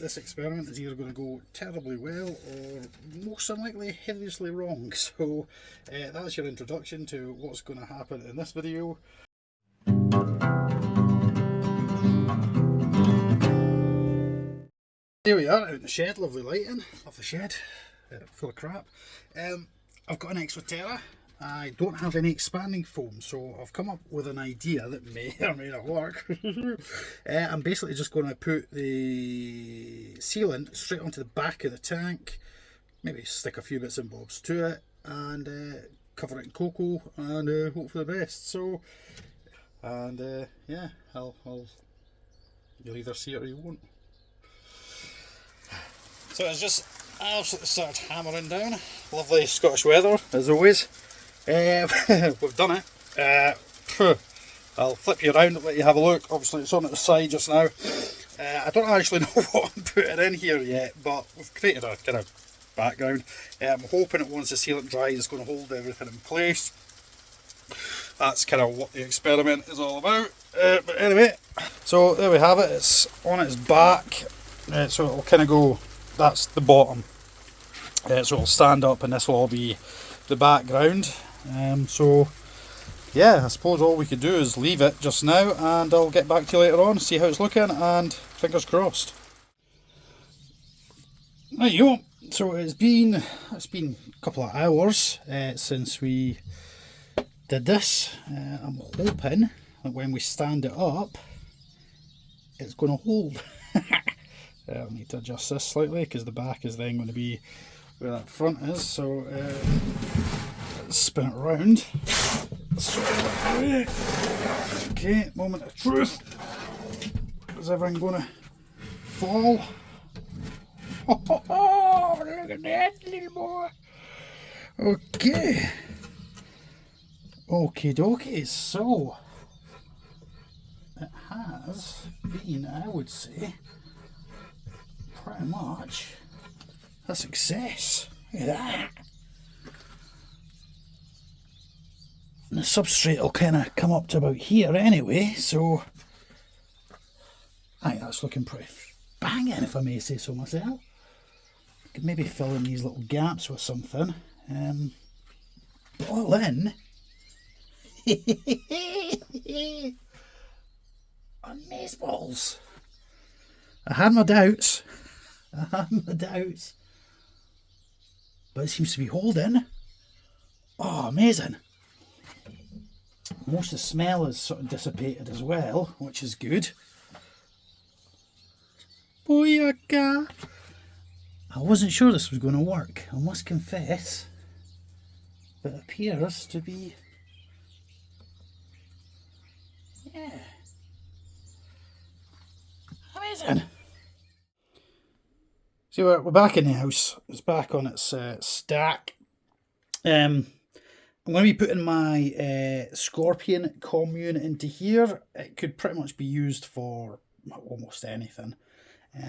this experiment is either going to go terribly well or most unlikely hideously wrong. So that's your introduction to what's going to happen in this video. Here we are out in the shed, lovely lighting, love the shed, full of crap. I've got an extra Terra. I don't have any expanding foam, so I've come up with an idea that may or may not work. I'm basically just going to put the sealant straight onto the back of the tank, maybe stick a few bits and bobs to it, and cover it in cocoa and hope for the best. So, and yeah, you'll either see it or you won't. So it's just absolutely started hammering down. Lovely Scottish weather as always. We've done it. I'll flip you around and let you have a look. Obviously it's on at the side just now. I don't actually know what I'm putting in here yet, but we've created a kind of background. I'm hoping that once the sealant dries it's going to hold everything in place. That's kind of what the experiment is all about. But anyway, so there we have it. It's on its back, so it'll kind of go, that's the bottom. So it'll stand up and this will all be the background. So yeah, I suppose all we could do is leave it just now, and I'll get back to you later on, see how it's looking, and fingers crossed. There you go. So it's been a couple of hours since we did this. I'm hoping that when we stand it up it's going to hold. I'll need to adjust this slightly because the back is then going to be where that front is, so let's spin it around. Okay, moment of truth. Is everything going to fall? Oh, look at that little boy. Okay. Okie dokie, so it has been, I would say, pretty much a success. Look at that. And the substrate will kind of come up to about here anyway, so I think that's looking pretty banging, if I may say so myself. Could maybe fill in these little gaps with something. But all in, amazeballs. I had my doubts, but it seems to be holding. Oh, amazing. Most of the smell has sort of dissipated as well, which is good. Booyaka! I wasn't sure this was going to work, I must confess, but it appears to be, yeah, amazing. So we're back in the house. It's back on its stack. I'm going to be putting my scorpion commune into here. It could pretty much be used for almost anything,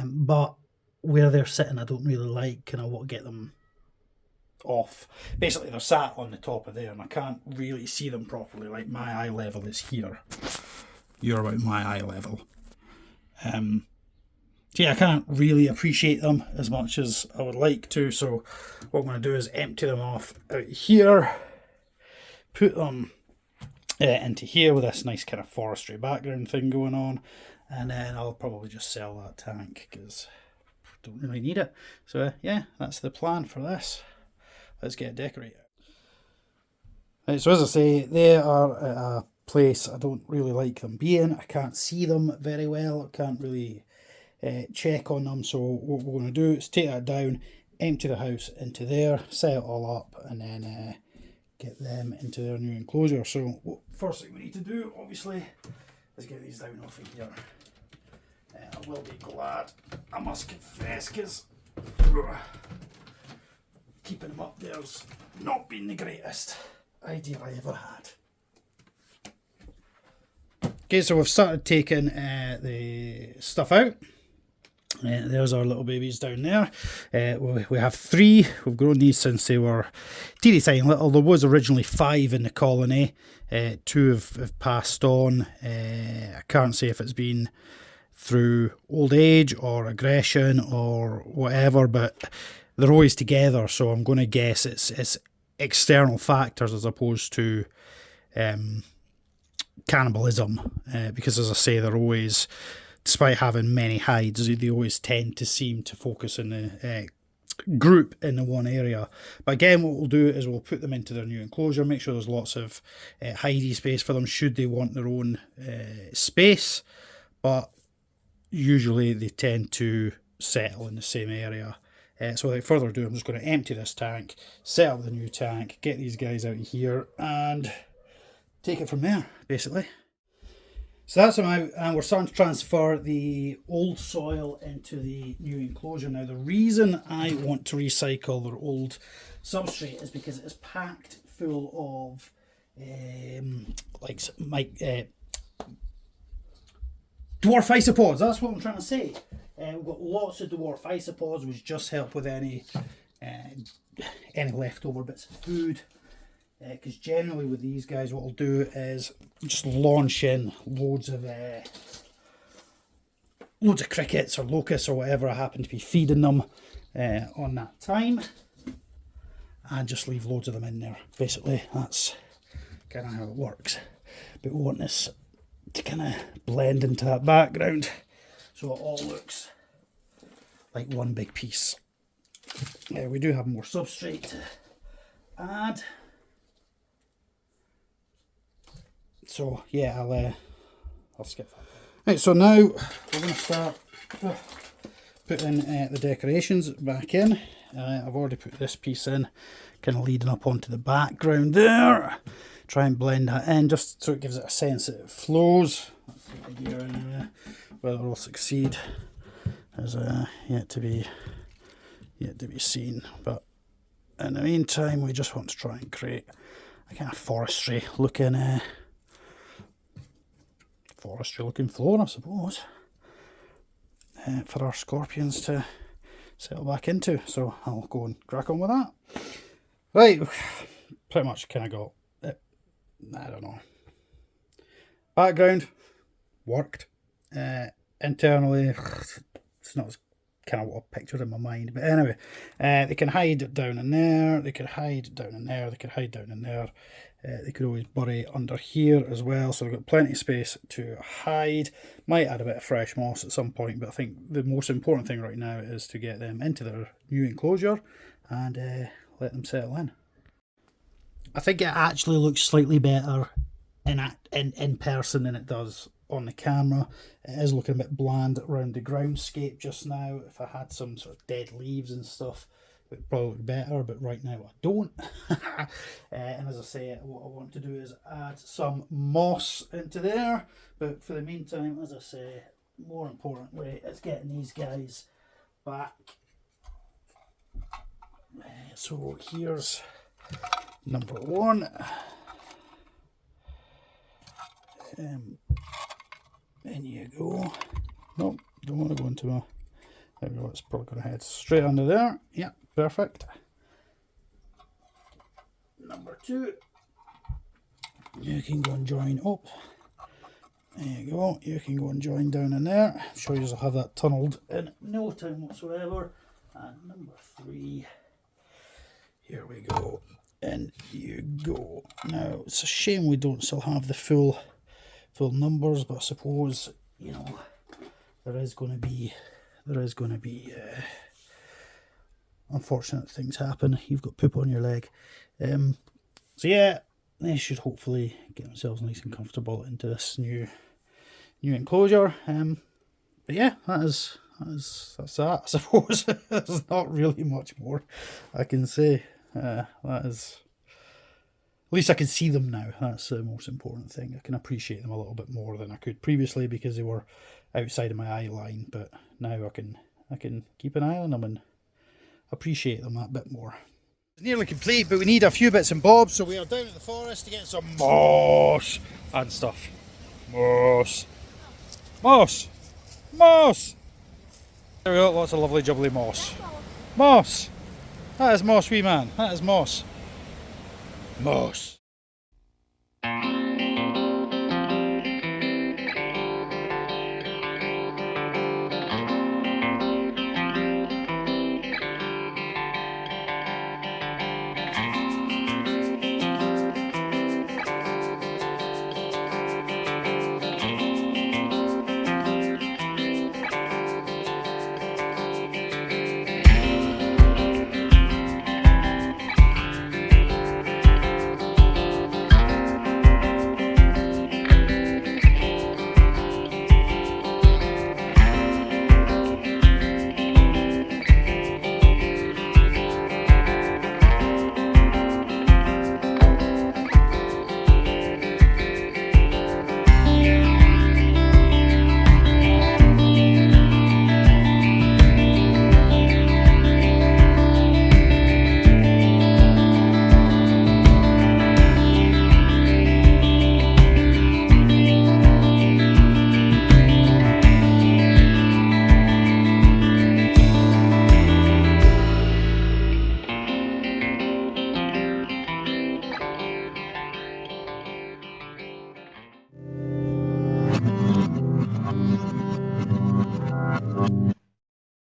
but where they're sitting I don't really like, and I want to get them off. Basically they're sat on the top of there and I can't really see them properly. Like my eye level is here. You're about my eye level. So yeah, I can't really appreciate them as much as I would like to, so what I'm going to do is empty them off out here, put them into here with this nice kind of forestry background thing going on, and then I'll probably just sell that tank because I don't really need it. So yeah, that's the plan for this. Let's get it decorated. Right, so as I say, they are at a place I don't really like them being. I can't see them very well. I can't really check on them. So what we're going to do is take that down, empty the house into there, set it all up, and then get them into their new enclosure. So first thing we need to do, obviously, is get these down off of here. I will be glad, I must confess, because keeping them up there's not been the greatest idea I ever had. Okay, so we've started taking the stuff out. There's our little babies down there. We have 3. We've grown these since they were teeny tiny little. There was originally 5 in the colony. 2 have passed on. I can't say if it's been through old age or aggression or whatever, but they're always together, so I'm going to guess it's external factors as opposed to cannibalism, because as I say, they're always, despite having many hides, they always tend to seem to focus in the group in the one area. But again, what we'll do is we'll put them into their new enclosure, make sure there's lots of hidey space for them should they want their own space, but usually they tend to settle in the same area. So without further ado, I'm just going to empty this tank, set up the new tank, get these guys out of here and take it from there, basically. So that's them out, and we're starting to transfer the old soil into the new enclosure now. The reason I want to recycle their old substrate is because it is packed full of dwarf isopods. That's what I'm trying to say. We've got lots of dwarf isopods, which just help with any leftover bits of food. Because generally with these guys, what I'll do is just launch in loads of crickets or locusts or whatever I happen to be feeding them on that time, and just leave loads of them in there. Basically, that's kind of how it works. But we want this to kind of blend into that background, so it all looks like one big piece. We do have more substrate to add. So yeah, I'll skip that. Right, so now we're going to start putting the decorations back in. I've already put this piece in, kind of leading up onto the background there. Try and blend that in, just so it gives it a sense that it flows. That's the idea anyway. Whether it'll succeed is yet to be seen. But in the meantime, we just want to try and create a kind of forestry looking floor, I suppose, for our scorpions to settle back into. So I'll go and crack on with that. Right, pretty much kind of got it. I don't know. Background worked. Internally, it's not as kind of what I pictured in my mind. But anyway, they can hide down in there. They could hide down in there. They could hide down in there. They could always bury under here as well, so we've got plenty of space to hide. Might add a bit of fresh moss at some point, but I think the most important thing right now is to get them into their new enclosure and let them settle in. I think it actually looks slightly better in person than it does on the camera. It is looking a bit bland around the groundscape just now. If I had some sort of dead leaves and stuff, it would probably look better, but right now I don't. And as I say, what I want to do is add some moss into there, but for the meantime, as I say, more importantly, it's getting these guys back. So here's number one. In you go. Nope, don't want to go into my... There we go, it's probably going to head straight under there. Yeah, perfect. Number two. You can go and join up. There you go, you can go and join down in there. I'm sure you'll have that tunnelled in no time whatsoever. And number three. Here we go. In you go. Now, it's a shame we don't still have the full numbers, but I suppose, you know, there is going to be unfortunate things happen. You've got poop on your leg. So yeah, they should hopefully get themselves nice and comfortable into this new enclosure. But yeah, that's that, I suppose. There's not really much more I can say. That is, at least I can see them now. That's the most important thing. I can appreciate them a little bit more than I could previously because they were outside of my eye line, but now I can keep an eye on them and appreciate them that bit more. It's nearly complete, but we need a few bits and bobs, so we are down at the forest to get some moss and stuff. Moss. Moss. Moss. There we go, lots of lovely jubbly moss. Moss. That is moss, wee man. That is moss. Moss.